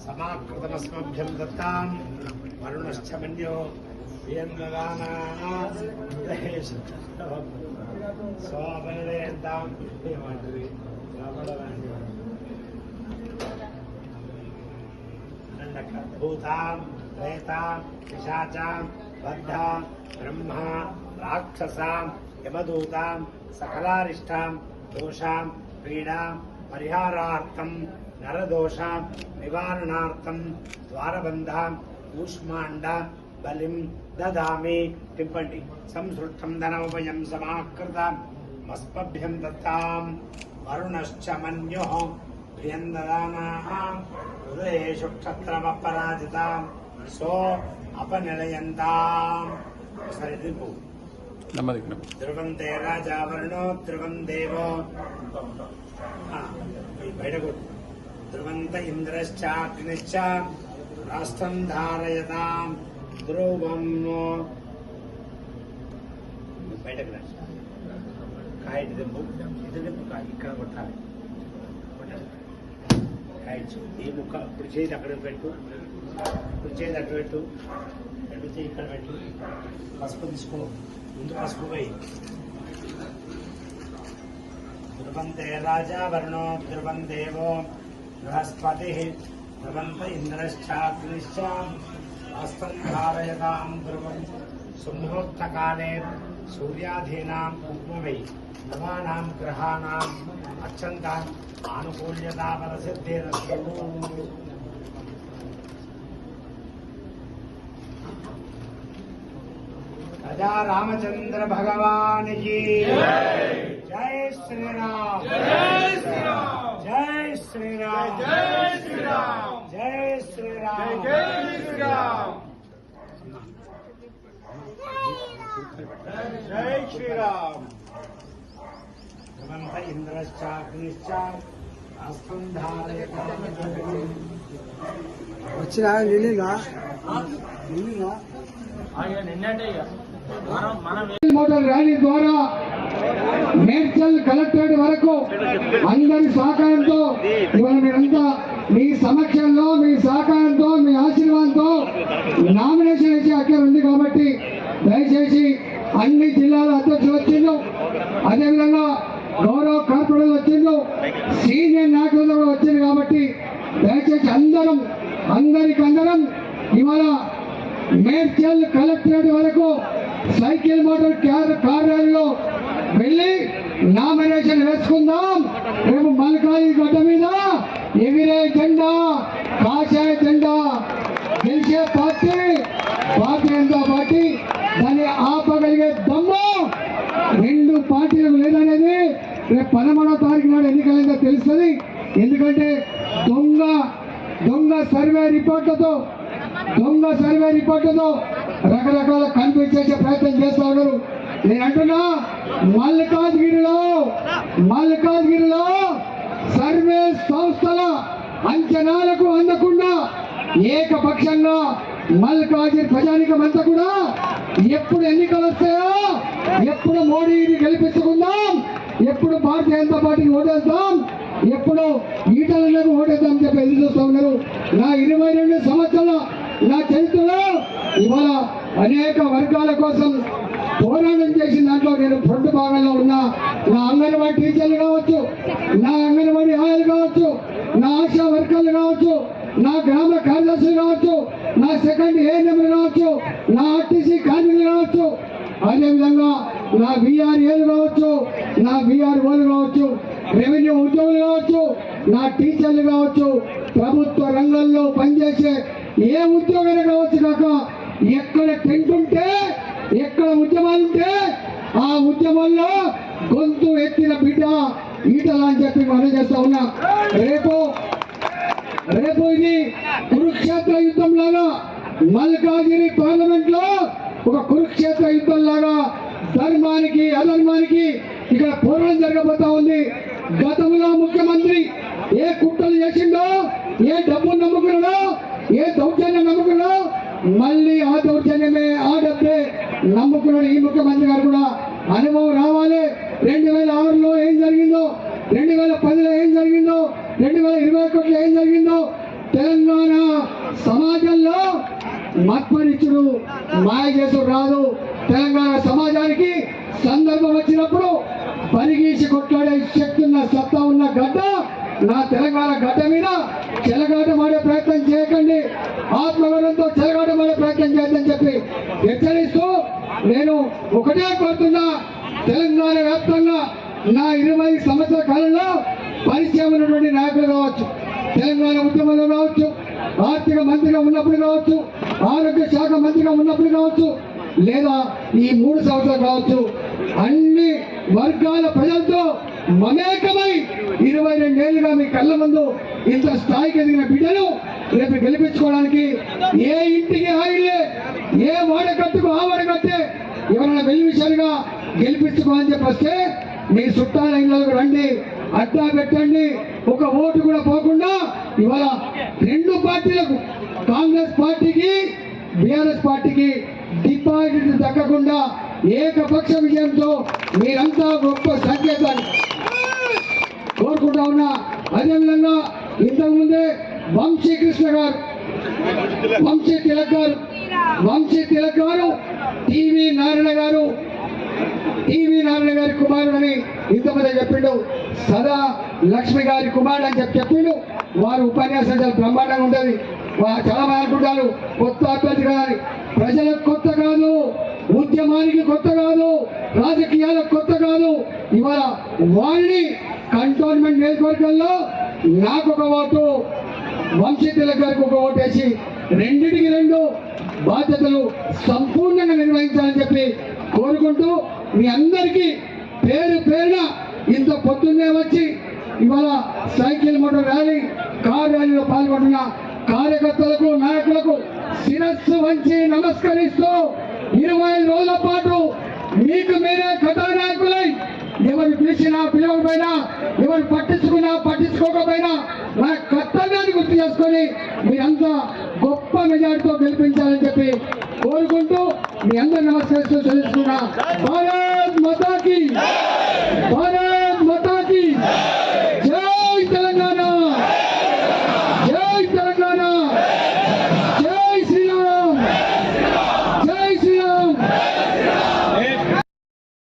समाकृतमस्मभ्यं दत्तां वरुणश्च मन्यो स्वापनयन्तां भूतां प्रेतां पिशाचां बद्धां ब्रह्मा राक्षसां यमदूतां सकलारिष्टां दोषां पीडां परिहारार्थं नरदोषां निवारणार्थं द्वारबन्धां कूष्माण्डां बलिं ददामि टिप्पण्डि संसृष्टं धनमुपयं समाकृतां मस्मभ्यं दत्तां वरुणश्च मन्युः प्रियं ददानां हृदयेषु क्षत्रमपराजितां सो अपनिलयन्तां सरिदिपु ध्रुवं ते राजा वरुणो ध्रुवं देवो ध्रुवन्त इन्द्रश्चाग्निश्च राष्ट्रं धारयतां ध्रुवं బయటకు రా కాయటి దింపు ఇది దింపు ఇక్కడ కొట్టాలి కాయచ్చు ఈ ముక్క ఇప్పుడు చేతి అక్కడ పెట్టు ఇప్పుడు చేతి అక్కడ పెట్టు ఎటు చేయి ఇక్కడ పెట్టు పసుపు తీసుకో ముందు పసుపు పోయి ధ్రువంతే రాజా వరుణో ధ్రువం దేవో బృహస్పతి ధ్రువంత ఇంద్రశ్చాగ్నిశ్చ హస్తం ధారయతాం ధ్రువం సుముహూర్తకాలే సూర్యాధీనాం ఉపమై నవానాం గ్రహాణాం అత్యంతాం ఆనుకూల్యతా ఫలసిద్ధిరస్తు. राजा रामचंद्र भगवान की जय श्री राम जय श्री राम जय श्री राम जय श्री राम जय श्री राम जय श्री राम जय श्री राम. ध्रुवन्त इंद्रश्चाग्निश्च अस्तं धारयतां వచ్చినా నిన్నగా మోటార్ ర్యాలీ ద్వారా మేడ్చల్ కలెక్టరేట్ వరకు అందరి సహకారంతో ఇవాళ మీరంతా మీ సమక్షంలో మీ సహకారంతో మీ ఆశీర్వాదంతో నామినేషన్ వేసే హక్కు ఉంది కాబట్టి దయచేసి అన్ని జిల్లాల అధ్యక్షులు వచ్చిండ్రు, అదేవిధంగా గౌరవ కార్పొరేటర్లు వచ్చిండ్రు, సీనియర్ నాయకులు కూడా వచ్చింది కాబట్టి దయచేసి అందరికందరం ఇవాళ మేడ్చల్ కలెక్టరేట్ వరకు సైకిల్ మోటార్ కార్ ర్యాలీలో వెళ్ళి నామినేషన్ వేసుకుందాం. రేపు మల్కాయి గడ్డ మీద ఎగిరే జెండా కాషాయ జెండా, గెలిచే పార్టీ భారతీయ జనతా పార్టీ. దాన్ని ఆపగలిగే దమ్ము రెండు పార్టీలకు లేదనేది రేపు 13వ తారీఖు నాడు ఎన్నికలైందో తెలుస్తుంది. ఎందుకంటే దొంగ సర్వే రిపోర్టులతో రకరకాల కన్ఫ్యూజ్ చేసే ప్రయత్నం చేస్తా ఉన్నారు. నేను అంటున్నా మల్కాజ్గిరిలో సర్వే సంస్థల అంచనాలకు అందకుండా ఏకపక్షంగా మల్కాజ్గిరి ప్రజానికం అంతా కూడా ఎప్పుడు ఎన్నికలు వస్తాయో, ఎప్పుడు మోడీని గెలిపించుకుందాం, ఎప్పుడు భారతీయ జనతా పార్టీని ఓటేస్తాం, ఎప్పుడు ఈటలకు ఓటేద్దాం చెప్పి ఎదురు చూస్తూ ఉన్నారు. నా 22 సంవత్సరాల నా చరిత్రలో ఇవాళ అనేక వర్గాల కోసం పోరాటం చేసిన దాంట్లో నేను ఫ్రంట్ భాగంలో ఉన్నా. నా అంగన్వాడీ టీచర్లు కావచ్చు, నా అంగన్వాడీ ఆయాలు కావచ్చు, నా ఆశా వర్కర్లు కావచ్చు, నా గ్రామ కార్యదర్శులు కావచ్చు, నా సెకండ్ ఏఎన్ఎంలు కావచ్చు, నా ఆర్టీసీ కార్మికులు కావచ్చు, అదేవిధంగా నా బీఆర్ఏలు కావచ్చు, నా బీఆర్ఓలు కావచ్చు, రెవెన్యూ ఉద్యోగులు కావచ్చు, నా టీచర్లు కావచ్చు, ప్రభుత్వ రంగంలో పనిచేసే ఏ ఉద్యోగం కావచ్చు కాక ఎక్కడ టెంట్ ఉంటే, ఎక్కడ ఉద్యమాలుంటే ఆ ఉద్యమంలో గొంతు ఎత్తిన బిడ్డ ఈటలా అని చెప్పి మనం చేస్తా ఉన్నా. రేపు ఇది కురుక్షేత్ర యుద్ధం లాగా మల్కాజ్గిరి పార్లమెంట్ లో ఒక కురుక్షేత్ర యుద్ధం లాగా ధర్మానికి అధర్మానికి ఇక్కడ పోరాటం జరగబోతా ఉంది. గతంలో ముఖ్యమంత్రి ఏ కుట్రలు చేసిండో, ఏ డబ్బు నమ్ముకున్నాడో, ఏ దౌర్జన్యం నమ్ముకున్నాడో, మళ్ళీ ఆ దౌర్జన్యమే ఆ డబ్బే నమ్ముకున్నాడు ఈ ముఖ్యమంత్రి గారు కూడా. అనుభవం రావాలి. 2006లో ఏం జరిగిందో, 2010లో ఏం జరిగిందో, 2021లో ఏం జరిగిందో, తెలంగాణ మత్పరిచుడు మాయ చేసుడు రాదు. తెలంగాణ సమాజానికి సందర్భం వచ్చినప్పుడు పరిగీసి కొట్లాడే శక్తి ఉన్న సత్తా ఉన్న గడ్డ నా తెలంగాణ గడ్డ మీద చెలగాటమాడే ప్రయత్నం చేయకండి, ఆత్మగౌరవంతో చెలగాటమాడే ప్రయత్నం చేయొద్దని చెప్పి హెచ్చరిస్తూ నేను ఒకటే కోరుతున్నా, తెలంగాణ వ్యాప్తంగా నా 20 సంవత్సరాల కాలంలో పరిచయం ఉన్నటువంటి నాయకులు కావచ్చు, తెలంగాణ ఉద్యమంలో కావచ్చు, ఆర్థిక మంత్రిగా ఉన్నప్పుడు కావచ్చు, ఆరోగ్య శాఖ మంత్రిగా ఉన్నప్పుడు కావచ్చు, లేదా ఈ 3 సంవత్సరాలు కావచ్చు, అన్ని వర్గాల ప్రజలతో మమేకమై 22 ఏళ్ళుగా మీ కళ్ళ ముందు ఇంత స్థాయికి ఎదిగిన బిడ్డలు రేపు గెలిపించుకోవడానికి ఏ ఇంటికి ఆయిలే, ఏ వాడకట్టుకు ఆ వాడకట్టే ఎవరైనా వెళ్లి విషయాలుగా గెలిపించుకోవాలని చెప్పి వస్తే మీ చుట్టాల ఇళ్లకు రండి, అడ్డా పెట్టండి, ఒక ఓటు కూడా పోకుండా ఇవాళ 2 పార్టీలకు కాంగ్రెస్ పార్టీకి బీఆర్ఎస్ పార్టీకి డిపాజిట్ దక్కకుండా ఏకపక్ష విజయంతో మీరంతా గొప్ప సంకేతాన్ని కోరుకుంటా ఉన్నా. అదేవిధంగా ఇంతకుముందే వంశీకృష్ణ గారు, వంశీ తిలక్ గారు టీవీ నారాయణ గారి కుమారుడని ఇంతమంది చెప్పిండు, సదా లక్ష్మి గారి కుమారుడు అని చెప్పిండు. వారు ఉపన్యాసం చాలా బ్రహ్మాండంగా ఉంటుంది. చాలా మంది అనుకుంటారు కొత్త అభ్యర్థి కానీ, ప్రజలకు కొత్త కాదు, ఉద్యమానికి కొత్త కాదు, రాజకీయాలకు కొత్త కాదు. ఇవాళ వాళ్ళని కంటోన్మెంట్ నియోజకవర్గంలో నాకు ఒక ఓటు, వంశీ తిలక్ గారికి ఒక ఓటు వేసి 2టికి 2 బాధ్యతలు సంపూర్ణంగా నిర్వహించాలని చెప్పి కోరుకుంటూ మీ అందరికీ పేరు పేరున ఇంత పొద్దున్నే వచ్చి ఇవాళ సైకిల్ మోటార్ ర్యాలీ, కార్ ర్యాలీలో పాల్గొంటున్న కార్యకర్తలకు, నాయకులకు శిరస్సు వంచి నమస్కరిస్తూ 25 రోజుల పాటు మీకు మీరే కథానాయకులై ఎవరు పిలిచినా పిలవకపోయినా, ఎవరు పట్టించుకున్నా పట్టించుకోకపోయినా మన కర్తవ్యాన్ని గుర్తు చేసుకొని మీరంతా గొప్ప మెజార్టీతో గెలిపించాలని చెప్పి కోరుకుంటూ మీ అందరు నమస్కరిస్తూ తెలుసుకున్నా.